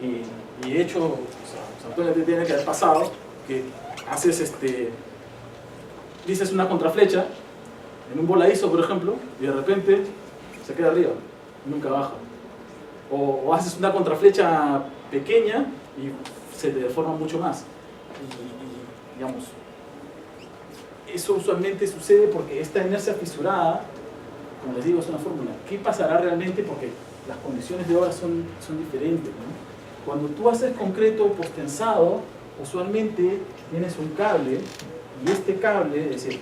Y de hecho, o sea, Antonio te tiene que haber pasado que haces dices una contraflecha en un voladizo, por ejemplo, y de repente se queda arriba, nunca baja. O haces una contraflecha pequeña y se te deforma mucho más. Y digamos, eso usualmente sucede porque esta inercia fisurada, como les digo, es una fórmula. ¿Qué pasará realmente? Porque las condiciones de obra son diferentes, ¿no? Cuando tú haces concreto postensado, usualmente tienes un cable, y este cable, es decir,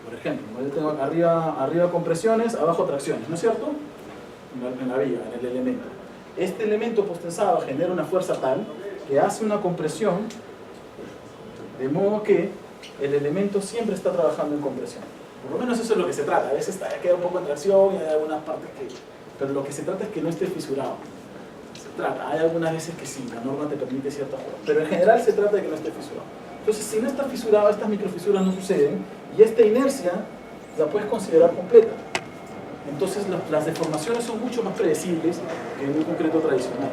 por ejemplo, yo tengo arriba compresiones, abajo tracciones, ¿no es cierto? En la viga, en el elemento. Este elemento postensado genera una fuerza tal que hace una compresión, de modo que el elemento siempre está trabajando en compresión. Por lo menos eso es lo que se trata. A veces queda un poco en tracción y hay algunas partes que... Pero lo que se trata es que no esté fisurado. Hay algunas veces que sí, la norma te permite ciertas cosas, pero en general se trata de que no esté fisurado. Entonces, si no está fisurado, estas microfisuras no suceden, y esta inercia la puedes considerar completa. Entonces, las deformaciones son mucho más predecibles que en un concreto tradicional.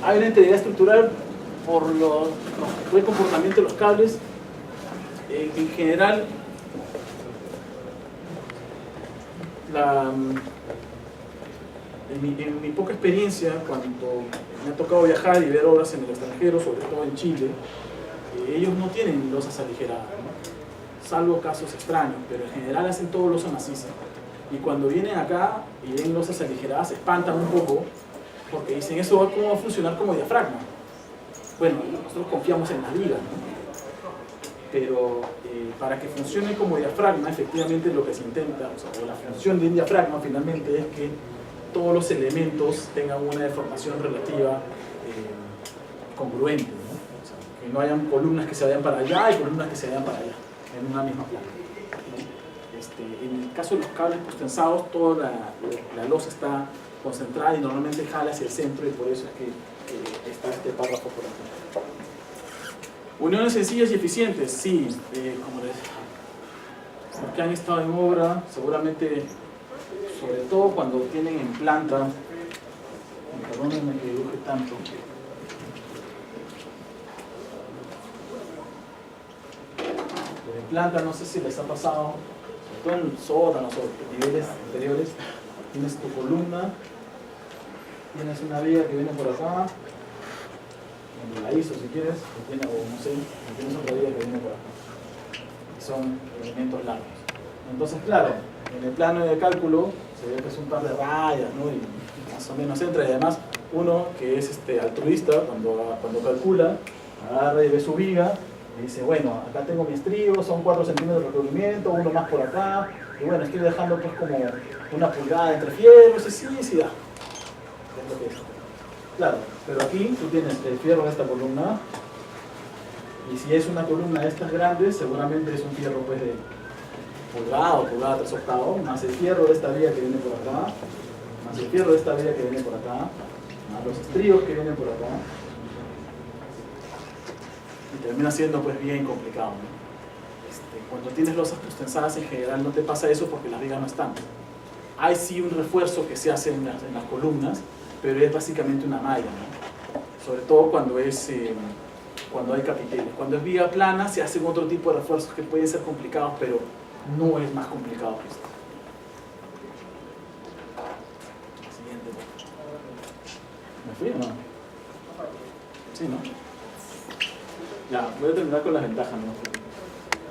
Hay una integridad estructural por el comportamiento de los cables. En general, en mi poca experiencia, cuando me ha tocado viajar y ver obras en el extranjero, sobre todo en Chile, ellos no tienen losas aligeradas, ¿no? Salvo casos extraños, pero en general hacen todo losa maciza. Y cuando vienen acá y ven losas aligeradas, se espantan un poco, porque dicen, ¿eso cómo va a funcionar como diafragma? Bueno, nosotros confiamos en la viga, ¿no? Pero para que funcione como diafragma, efectivamente lo que se intenta, o la función de un diafragma finalmente es que todos los elementos tengan una deformación relativa congruente, ¿no? O sea, que no hayan columnas que se vayan para allá y columnas que se vayan para allá, en una misma plana, ¿no? En el caso de los cables postensados, toda la losa está concentrada y normalmente jala hacia el centro, y por eso es que está este párrafo por aquí. Uniones sencillas y eficientes, sí, como les los que han estado en obra, seguramente, sobre todo cuando tienen en planta, perdónenme que dibuje tanto, pero en planta no sé si les ha pasado, sobre todo en sótanos o niveles inferiores, tienes tu columna, tienes una viga que viene por acá, la hizo si quieres, o no sé, tienes otra viga que viene por acá. Son elementos largos. Entonces, claro, en el plano de cálculo se ve que es un par de rayas, ¿no? Y más o menos entra. Y además, uno que es altruista, cuando calcula, agarra y ve su viga, Y dice, bueno, acá tengo mi estribo, son 4 centímetros de recubrimiento, uno más por acá, y bueno, estoy dejando pues como una pulgada entre fierros, y sí da. Es lo que es. Claro, pero aquí tú tienes el fierro de esta columna, y si es una columna de estas grandes, seguramente es un fierro pues de pulgada o pulgada 3/8, más el fierro de esta vía que viene por acá, más el fierro de esta vía que viene por acá, más los estribos que vienen por acá. Y termina siendo pues bien complicado, ¿no? Cuando tienes losas postensadas en general no te pasa eso porque las vigas no están. Hay sí un refuerzo que se hace en las columnas, pero es básicamente una malla, ¿no? Sobre todo cuando hay capiteles. Cuando es viga plana se hacen otro tipo de refuerzos que pueden ser complicados, pero no es más complicado que esto. Siguiente. ¿Me fui o no? Sí, ¿no? Ya, voy a terminar con las ventajas, ¿no?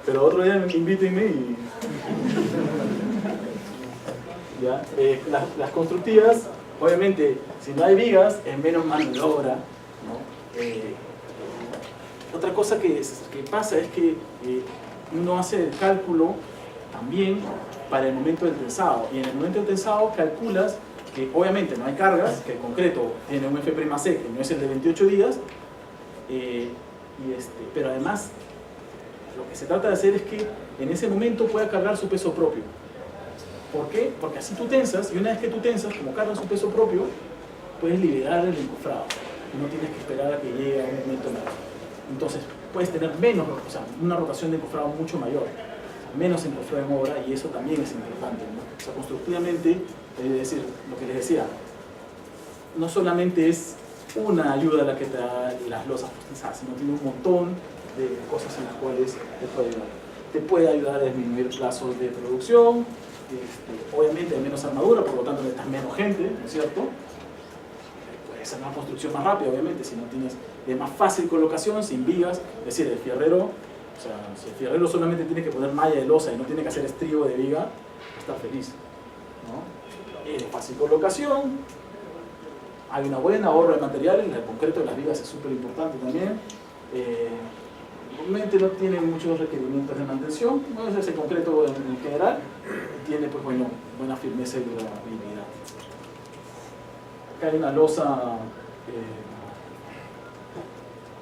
Pero otro día invítenme y... ¿Ya? Las constructivas, obviamente, si no hay vigas, es menos mano de obra, ¿no? Otra cosa que pasa es que uno hace el cálculo también para el momento del tensado. Y en el momento del tensado calculas que obviamente no hay cargas, que el concreto tiene un F'C que no es el de 28 días, pero además lo que se trata de hacer es que en ese momento pueda cargar su peso propio. ¿Por qué? Porque así tú tensas, y una vez que tú tensas, como carga su peso propio, puedes liberar el encofrado. No tienes que esperar a que llegue a un momento mayor. Entonces, puedes tener menos, o sea, una rotación de encofrado mucho mayor, menos encofrado en obra, y eso también es importante, ¿no? O sea, constructivamente, es decir, lo que les decía, no solamente es una ayuda la que te da las losas postensadas, sino tiene un montón de cosas en las cuales te puede ayudar. Te puede ayudar a disminuir plazos de producción, obviamente hay menos armadura, por lo tanto necesitas menos gente, ¿no es cierto? Puede ser una construcción más rápida, obviamente, si no tienes de más fácil colocación, sin vigas, es decir, el fierrero, o sea, si el fierrero solamente tiene que poner malla de losa y no tiene que hacer estribo de viga, está feliz, ¿no? Es de fácil colocación, hay una buena ahorro de materiales, el concreto de las vigas es súper importante también. Realmente no tiene muchos requerimientos de mantención, no es ese concreto en general, tiene pues bueno, buena firmeza y durabilidad. Acá hay una losa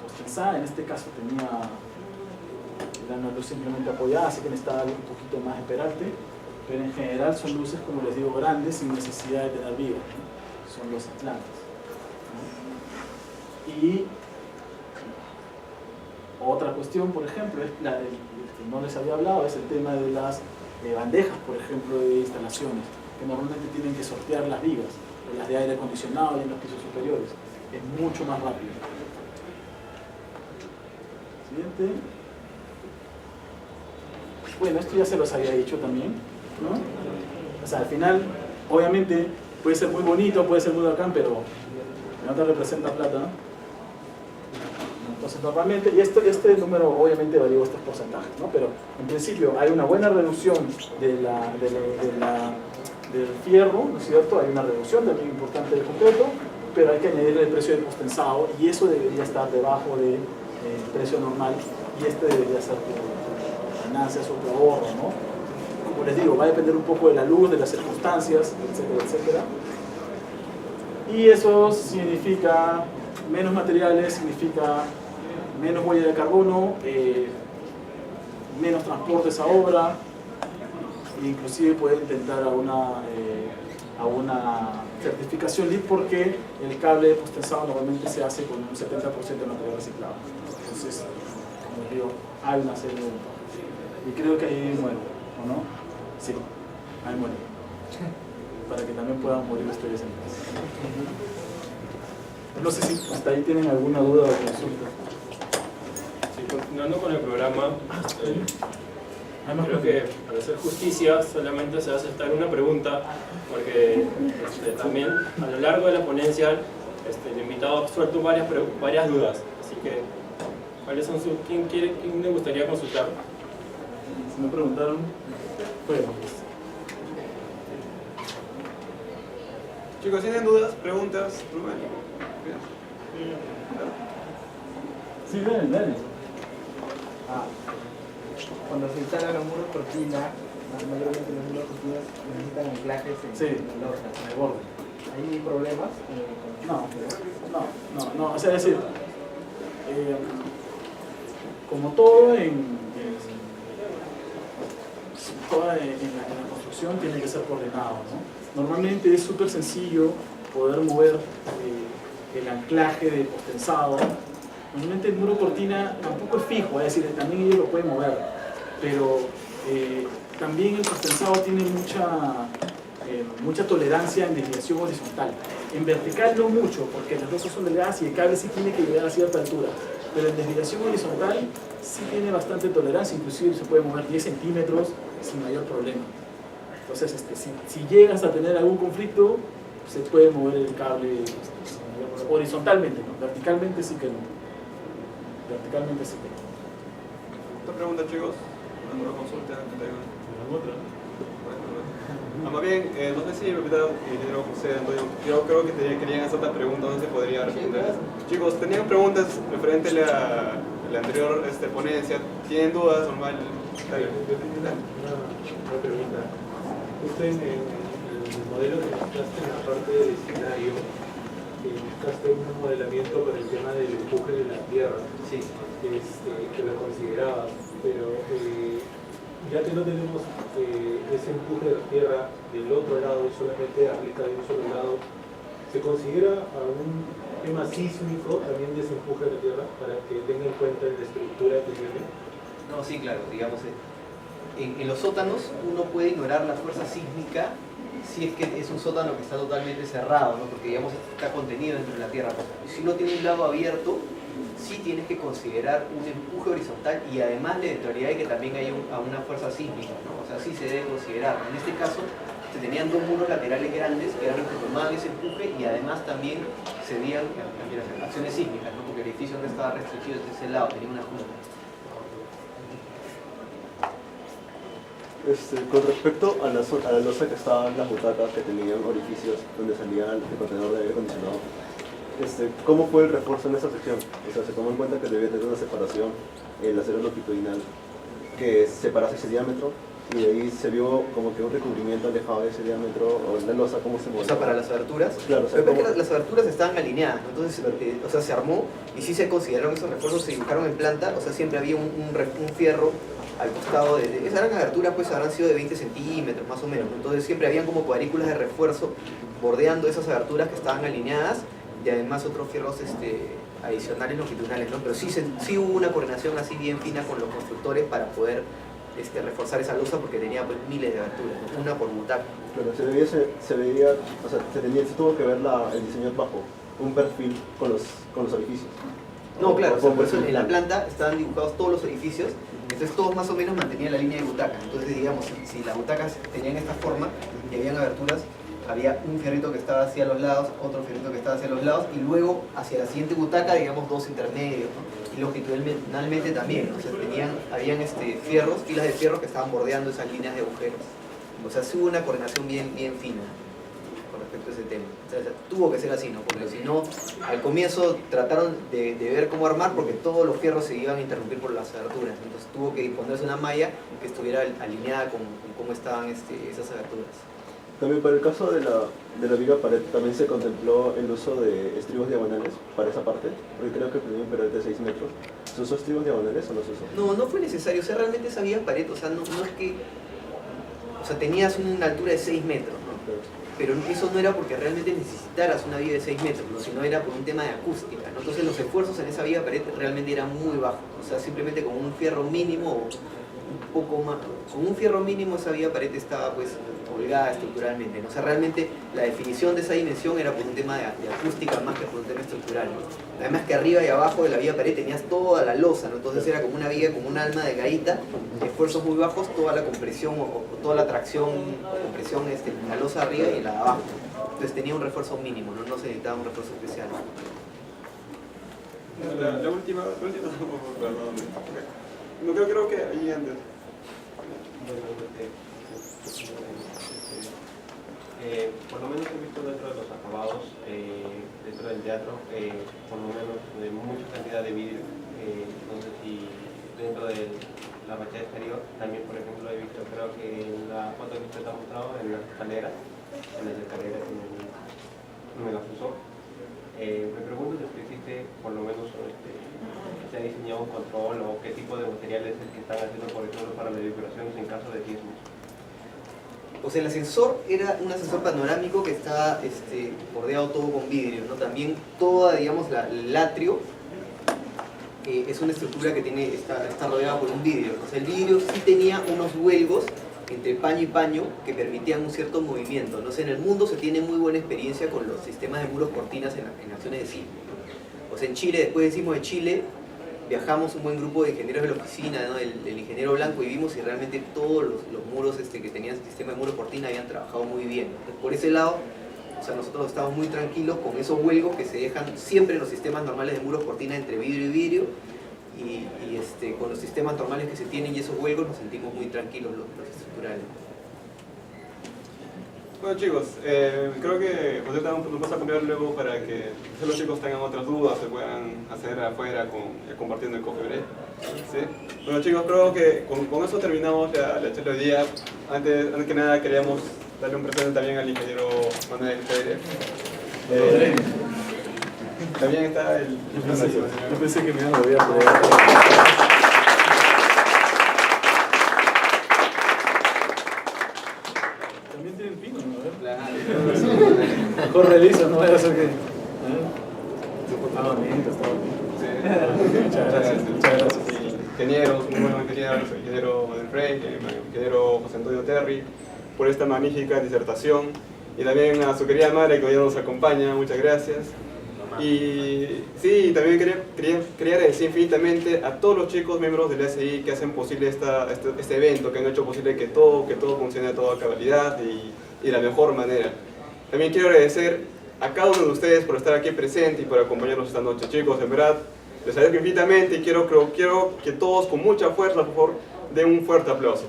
postensada, en este caso era una luz simplemente apoyada, así que necesitaba algo un poquito más de peralte, pero en general son luces, como les digo, grandes sin necesidad de tener vigas, ¿no? Son losas planas, ¿no? Y otra cuestión, por ejemplo, es la que no les había hablado, es el tema de las bandejas, por ejemplo, de instalaciones, que normalmente tienen que sortear las vigas, o las de aire acondicionado y en los pisos superiores. Es mucho más rápido. Siguiente. Bueno, esto ya se los había dicho también, ¿no? O sea, al final, obviamente, puede ser muy bonito, puede ser muy bacán, pero no te representa plata, ¿no? Entonces normalmente, y este número obviamente varió estos porcentajes, ¿no? Pero en principio hay una buena reducción del fierro, ¿no es cierto? Hay una reducción también importante del concreto, pero hay que añadirle el precio del postensado y eso debería estar debajo del precio normal y debería ser ganancias o tu ahorro, ¿no? Como les digo, va a depender un poco de la luz, de las circunstancias, etcétera, etcétera. Y eso significa menos materiales, significa menos huella de carbono, menos transportes a obra, e inclusive puede intentar a una certificación LEED porque el cable postensado normalmente se hace con un 70% de material reciclado. Entonces, como les digo, hay una serie de ventajas. Y creo que ahí muere, ¿o no? Sí, ahí muere. Para que también puedan morir ustedes en casa. No sé si hasta ahí tienen alguna duda o consulta. Sí, continuando con el programa, creo que para hacer justicia solamente se va a aceptar una pregunta, porque también a lo largo de la ponencia el invitado ha suelto varias dudas. Así que, ¿cuáles son quién le gustaría consultar? Si me preguntaron, bueno. Chicos, ¿tienen dudas, preguntas? Sí, dale. Cuando se instalan los muros cortina, mayormente los muros cortinas necesitan anclajes en el orden. En el borde. ¿Hay problemas? No, o sea, es decir, como todo en la construcción tiene que ser coordinado, ¿no? Normalmente es súper sencillo poder mover el anclaje de postensado. Normalmente el muro cortina tampoco es fijo, es decir, también ellos lo pueden mover, pero también el postensado tiene mucha tolerancia en desviación horizontal. En vertical no mucho, porque las losas son delgadas y el cable sí tiene que llegar a cierta altura, pero en desviación horizontal sí tiene bastante tolerancia, inclusive se puede mover 10 centímetros sin mayor problema. Entonces, si llegas a tener algún conflicto, se puede mover el cable horizontalmente, ¿no? Verticalmente sí que no. Verticalmente sí que no. Otra pregunta, chicos. Una consulta que tengan. Más bien, no sé si repitaron yo creo que querían hacer otra pregunta, no se podría responder. Chicos, ¿tenían preguntas referente a la anterior ponencia? ¿Tienen dudas? Normal. Una pregunta. Justo en el modelo que mostraste en la parte del escenario, mostraste un modelamiento con el tema del empuje de la tierra. Sí. Que lo considerabas, pero ya que no tenemos ese empuje de la tierra del otro lado, solamente aplica de un solo lado, ¿se considera algún tema sísmico también de ese empuje de la tierra para que tenga en cuenta la estructura que tiene? No, sí, claro, digamos, en los sótanos uno puede ignorar la fuerza sísmica si es que es un sótano que está totalmente cerrado, ¿no? Porque digamos está contenido dentro de la tierra. Si uno tiene un lado abierto, sí tienes que considerar un empuje horizontal y además la eventualidad de que también hay una fuerza sísmica, ¿no? O sea, sí se debe considerar. En este caso, se tenían dos muros laterales grandes que eran los que tomaban ese empuje y además también se veían acciones sísmicas, ¿no? Porque el edificio no estaba restringido desde ese lado, tenía una junta. Con respecto a la losa que estaba en las butacas que tenían orificios donde salía el contenedor de aire acondicionado, ¿cómo fue el refuerzo en esa sección? O sea, se tomó en cuenta que debía tener una separación, el acero longitudinal que separase ese diámetro y de ahí se vio como que un recubrimiento alejado de ese diámetro o la losa, ¿cómo se mueve? O sea, para las aberturas. Claro, o sea, pero que las aberturas estaban alineadas, ¿no? Entonces, o sea, se armó y sí se consideraron esos refuerzos, se dibujaron en planta, o sea, siempre había un fierro al costado de esas aberturas, pues habrán sido de 20 centímetros más o menos, ¿no? Entonces siempre habían como cuadrículas de refuerzo bordeando esas aberturas que estaban alineadas y además otros fierros adicionales longitudinales, ¿no? Pero sí hubo una coordinación así bien fina con los constructores para poder reforzar esa losa porque tenía pues miles de aberturas, ¿no? Una por butaca. Claro, se veía, o sea, se tuvo que ver el diseño bajo, un perfil con los orificios. No, claro, o sea, por eso en la planta estaban dibujados todos los edificios, entonces todos más o menos mantenían la línea de butacas. Entonces, digamos, si las butacas tenían esta forma y habían aberturas, había un fierrito que estaba hacia los lados, otro fierrito que estaba hacia los lados, y luego hacia la siguiente butaca, digamos, dos intermedios, ¿no? Y longitudinalmente también, o sea, habían fierros, filas de fierros que estaban bordeando esas líneas de agujeros. O sea, sí hubo una coordinación bien fina con respecto a ese tema. O sea, tuvo que ser así, ¿no? Porque si no, al comienzo trataron de ver cómo armar porque todos los fierros se iban a interrumpir por las aberturas. Entonces tuvo que ponerse una malla que estuviera alineada con cómo estaban esas aberturas. También para el caso de la viga pared, también se contempló el uso de estribos diagonales para esa parte, porque creo que tenía un pared de 6 metros. ¿Se usó estribos diagonales o no se usó? No fue necesario, o sea, realmente esa viga pared, o sea, no es que... O sea, tenías una altura de 6 metros, ¿no? Pero eso no era porque realmente necesitaras una viga de 6 metros, ¿no? Sino era por un tema de acústica, ¿no? Entonces los esfuerzos en esa viga pared realmente eran muy bajos, o sea, simplemente con un fierro mínimo o un poco más, con un fierro mínimo esa viga pared estaba pues holgada estructuralmente, ¿no? O sea, realmente la definición de esa dimensión era por un tema de acústica más que por un tema estructural, ¿no? Además que arriba y abajo de la viga pared tenías toda la losa, ¿no? Entonces era como una viga, como un alma delgadita, esfuerzos muy bajos, toda la compresión o toda la tracción o compresión en la losa arriba y en la de abajo. Entonces tenía un refuerzo mínimo, no se necesitaba un refuerzo especial. La última, perdón. No creo que ahí antes. Por lo menos he visto dentro de los acabados, dentro del teatro, por lo menos de mucha cantidad de vidrio. No sé si dentro de la fachada exterior. También, por ejemplo, he visto, creo que en la foto que usted ha mostrado, en las escaleras no me las usó. Me pregunto si usted existe, por lo menos, se ha diseñado un control o qué tipo de materiales es que están haciendo, por ejemplo, para las vibraciones en caso de sismos. O sea, el ascensor era un ascensor panorámico que está bordeado todo con vidrio, ¿no? También toda, digamos, el atrio es una estructura que está rodeada por un vidrio. O sea, el vidrio sí tenía unos huelgos entre paño y paño que permitían un cierto movimiento, ¿no? O sea, en el mundo se tiene muy buena experiencia con los sistemas de muros cortinas en acciones de sismo, ¿no? O sea, en Chile, después del sismo de Chile, viajamos un buen grupo de ingenieros de la oficina, ¿no? el ingeniero Blanco, y vimos y realmente todos los muros que tenían el sistema de muros cortina habían trabajado muy bien. Entonces, por ese lado, o sea, nosotros estamos muy tranquilos con esos huelgos que se dejan siempre en los sistemas normales de muros cortina entre vidrio y vidrio, y con los sistemas normales que se tienen y esos huelgos nos sentimos muy tranquilos los estructurales. Bueno chicos, creo que José nos vas a cambiar luego para que si los chicos tengan otras dudas se puedan hacer afuera compartiendo el coffee break. ¿Sí? Bueno chicos, creo que con eso terminamos la charla de hoy día. Antes que nada queríamos darle un presente también al ingeniero Manuel Freire. También está el... Yo pensé que me iban a volver a poder. También tienen pino, ¿no? Mejor realiza, no vaya a ser que... Está bonito, está bonito. Muchas gracias, muchas gracias. Ingenieros, muy buenos ingenieros, el ingeniero Manuel Freire, el ingeniero José Antonio Terry, por esta magnífica disertación. Y también a su querida madre que hoy nos acompaña, muchas gracias. Y sí, también quería agradecer infinitamente a todos los chicos miembros del SI que hacen posible este evento, que han hecho posible que todo funcione a toda cabalidad y de la mejor manera. También quiero agradecer a cada uno de ustedes por estar aquí presente y por acompañarnos esta noche. Chicos, en verdad, les agradezco infinitamente y quiero que todos con mucha fuerza, por favor, den un fuerte aplauso.